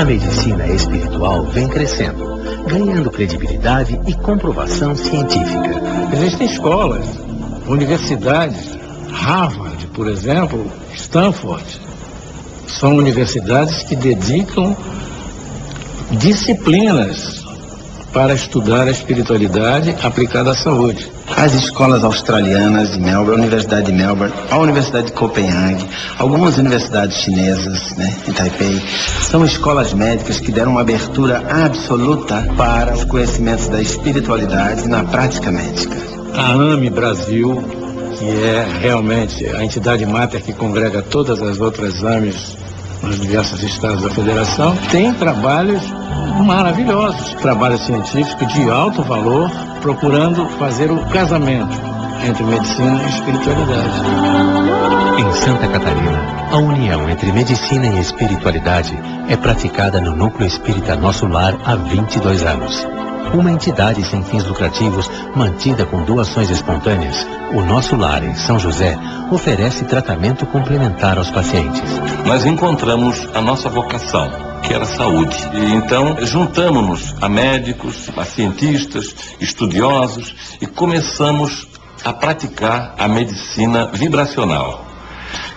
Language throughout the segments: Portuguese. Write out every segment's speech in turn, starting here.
A medicina espiritual vem crescendo, ganhando credibilidade e comprovação científica. Existem escolas, universidades, Harvard, por exemplo, Stanford. São universidades que dedicam disciplinas para estudar a espiritualidade aplicada à saúde. As escolas australianas de Melbourne, a Universidade de Melbourne, a Universidade de Copenhague, algumas universidades chinesas, em Taipei, são escolas médicas que deram uma abertura absoluta para os conhecimentos da espiritualidade na prática médica. A AME Brasil, que é realmente a entidade máter que congrega todas as outras AMEs nos diversos estados da federação, tem trabalhos maravilhosos, trabalhos científicos de alto valor, procurando fazer o casamento entre medicina e espiritualidade. Em Santa Catarina, a união entre medicina e espiritualidade é praticada no Núcleo Espírita Nosso Lar há 22 anos. Uma entidade sem fins lucrativos, mantida com doações espontâneas, o Nosso Lar, em São José, oferece tratamento complementar aos pacientes. Nós encontramos a nossa vocação, que era a saúde. E então juntamos-nos a médicos, a cientistas, estudiosos e começamos a praticar a medicina vibracional,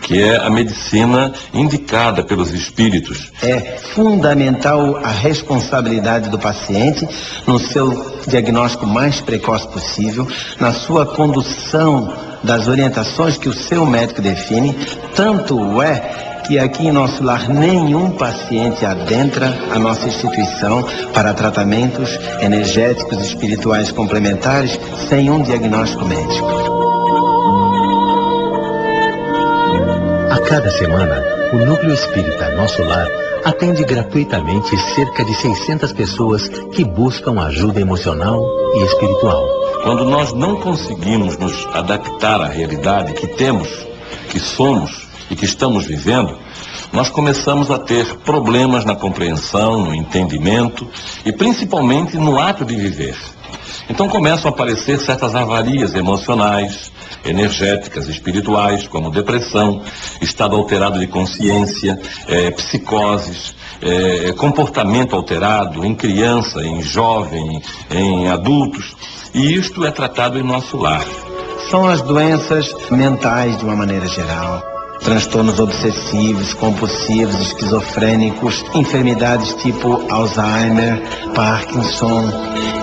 que é a medicina indicada pelos espíritos. É fundamental a responsabilidade do paciente no seu diagnóstico mais precoce possível, na sua condução das orientações que o seu médico define. Tanto é que aqui em Nosso Lar nenhum paciente adentra a nossa instituição para tratamentos energéticos e espirituais complementares sem um diagnóstico médico. A cada semana, o Núcleo Espírita Nosso Lar atende gratuitamente cerca de 600 pessoas que buscam ajuda emocional e espiritual. Quando nós não conseguimos nos adaptar à realidade que temos, que somos e que estamos vivendo, nós começamos a ter problemas na compreensão, no entendimento e principalmente no ato de viver. Então começam a aparecer certas avarias emocionais, energéticas, espirituais, como depressão, estado alterado de consciência, psicoses, comportamento alterado em criança, em jovem, em adultos. E isto é tratado em Nosso Lar. São as doenças mentais de uma maneira geral. Transtornos obsessivos, compulsivos, esquizofrênicos, enfermidades tipo Alzheimer, Parkinson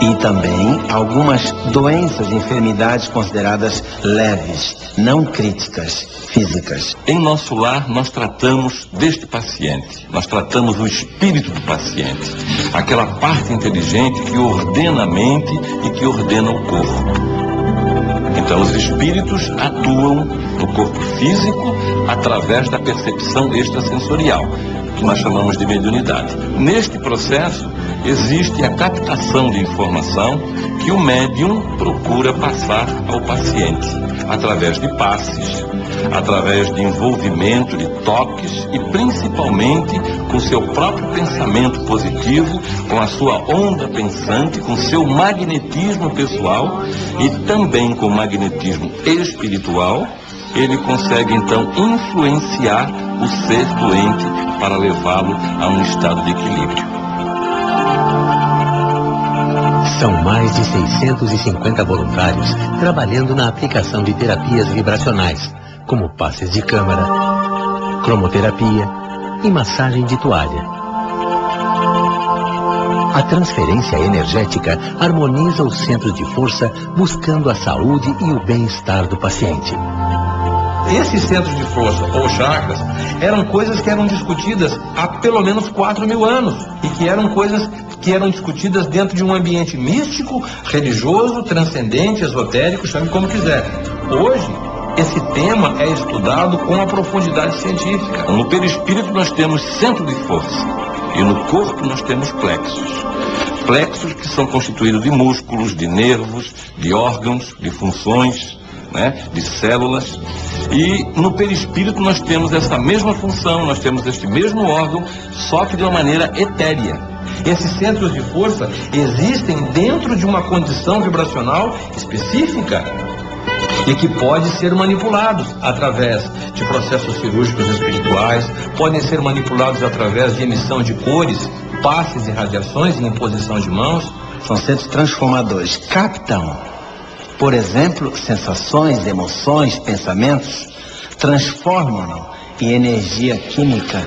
e também algumas doenças e enfermidades consideradas leves, não críticas, físicas. Em Nosso Lar nós tratamos deste paciente, nós tratamos o espírito do paciente, aquela parte inteligente que ordena a mente e que ordena o corpo. Então os espíritos atuam no corpo físico através da percepção extrasensorial, que nós chamamos de mediunidade. Neste processo existe a captação de informação que o médium procura passar ao paciente, através de passes, através de envolvimento, de toques e principalmente com seu próprio pensamento positivo, com a sua onda pensante, com seu magnetismo pessoal e também com o magnetismo espiritual. Ele consegue então influenciar o ser doente para levá-lo a um estado de equilíbrio. São mais de 650 voluntários trabalhando na aplicação de terapias vibracionais, como passes de câmara, cromoterapia e massagem de toalha. A transferência energética harmoniza os centros de força, buscando a saúde e o bem-estar do paciente. Esses centros de força, ou chakras, eram coisas que eram discutidas há pelo menos 4.000 anos e que eram coisas que eram discutidas dentro de um ambiente místico, religioso, transcendente, esotérico, chame como quiser. Hoje, esse tema é estudado com a profundidade científica. No perispírito nós temos centro de força e no corpo nós temos plexos. Plexos que são constituídos de músculos, de nervos, de órgãos, de funções, de células. E no perispírito nós temos essa mesma função, nós temos este mesmo órgão, só que de uma maneira etérea. Esses centros de força existem dentro de uma condição vibracional específica. e que pode ser manipulados através de processos cirúrgicos espirituais, podem ser manipulados através de emissão de cores, passes e radiações e imposição de mãos. São centros transformadores. Captam, por exemplo, sensações, emoções, pensamentos, transformam-no em energia química.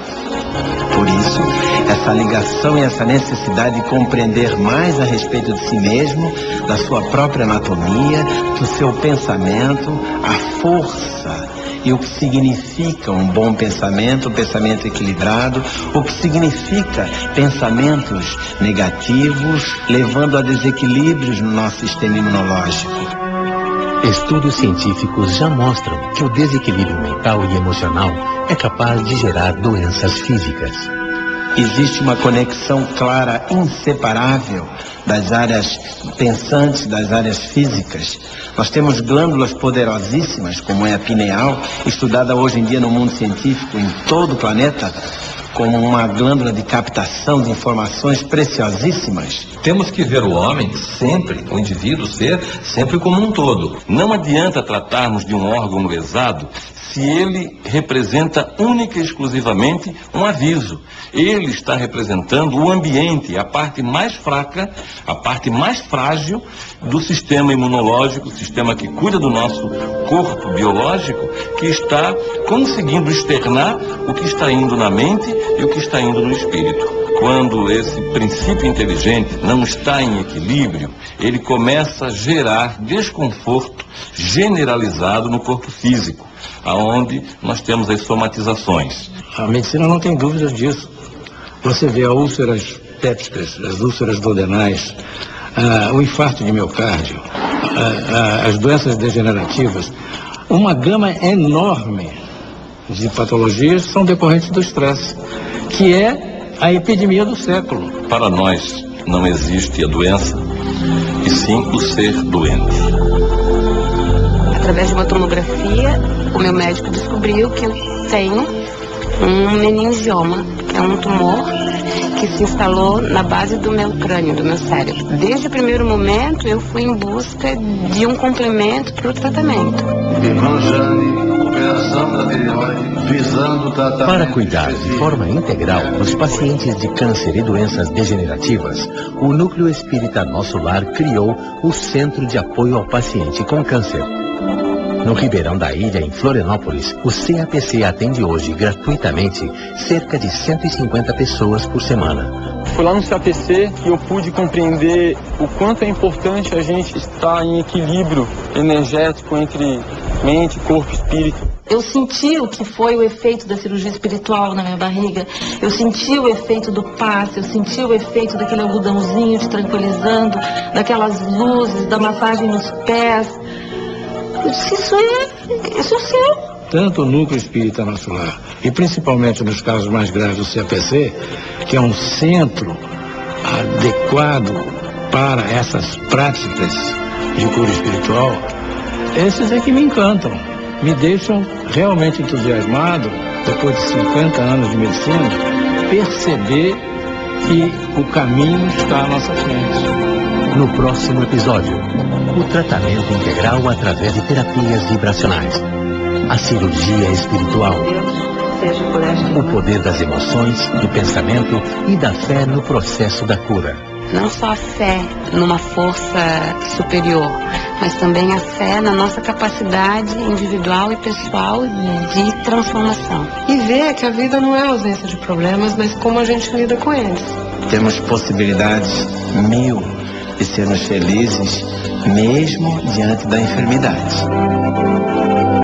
Por isso, essa ligação e essa necessidade de compreender mais a respeito de si mesmo, da sua própria anatomia, do seu pensamento, a força e o que significa um bom pensamento, um pensamento equilibrado, o que significa pensamentos negativos, levando a desequilíbrios no nosso sistema imunológico. Estudos científicos já mostram que o desequilíbrio mental e emocional é capaz de gerar doenças físicas. Existe uma conexão clara, inseparável das áreas pensantes, das áreas físicas. Nós temos glândulas poderosíssimas, como é a pineal, estudada hoje em dia no mundo científico em todo o planeta, como uma glândula de captação de informações preciosíssimas. Temos que ver o homem sempre, o indivíduo ser sempre como um todo. Não adianta tratarmos de um órgão lesado se ele representa única e exclusivamente um aviso. Ele está representando o ambiente, a parte mais fraca, a parte mais frágil do sistema imunológico, o sistema que cuida do nosso corpo biológico, que está conseguindo externar o que está indo na mente e o que está indo no espírito. Quando esse princípio inteligente não está em equilíbrio, ele começa a gerar desconforto generalizado no corpo físico, aonde nós temos as somatizações. A medicina não tem dúvidas disso. Você vê as úlceras pépticas, as úlceras duodenais, o infarto de miocárdio, as doenças degenerativas, uma gama enorme de patologias são decorrentes do estresse, que é a epidemia do século. Para nós não existe a doença, e sim o ser doente. Através de uma tomografia, o meu médico descobriu que eu tenho um meningioma, que é um tumor que se instalou na base do meu crânio, do meu cérebro. Desde o primeiro momento, eu fui em busca de um complemento para o tratamento. Para cuidar de forma integral dos pacientes de câncer e doenças degenerativas, o Núcleo Espírita Nosso Lar criou o Centro de Apoio ao Paciente com Câncer. No Ribeirão da Ilha, em Florianópolis, o CAPC atende hoje gratuitamente cerca de 150 pessoas por semana. Foi lá no CAPC que eu pude compreender o quanto é importante a gente estar em equilíbrio energético entre mente, corpo e espírito. Eu senti o que foi o efeito da cirurgia espiritual na minha barriga, eu senti o efeito do passe, eu senti o efeito daquele algodãozinho te tranquilizando, daquelas luzes, da massagem nos pés. Eu disse, isso é seu. Tanto o Núcleo Espírita Nosso Lar, e principalmente nos casos mais graves do CAPC, que é um centro adequado para essas práticas de cura espiritual, esses é que me encantam, me deixam realmente entusiasmado, depois de 50 anos de medicina, perceber que o caminho está à nossa frente. No próximo episódio, o tratamento integral através de terapias vibracionais, a cirurgia espiritual, o poder das emoções, do pensamento e da fé no processo da cura. Não só a fé numa força superior, mas também a fé na nossa capacidade individual e pessoal de transformação. E ver que a vida não é ausência de problemas, mas como a gente lida com eles. Temos possibilidades 1000 de sermos felizes, mesmo diante da enfermidade.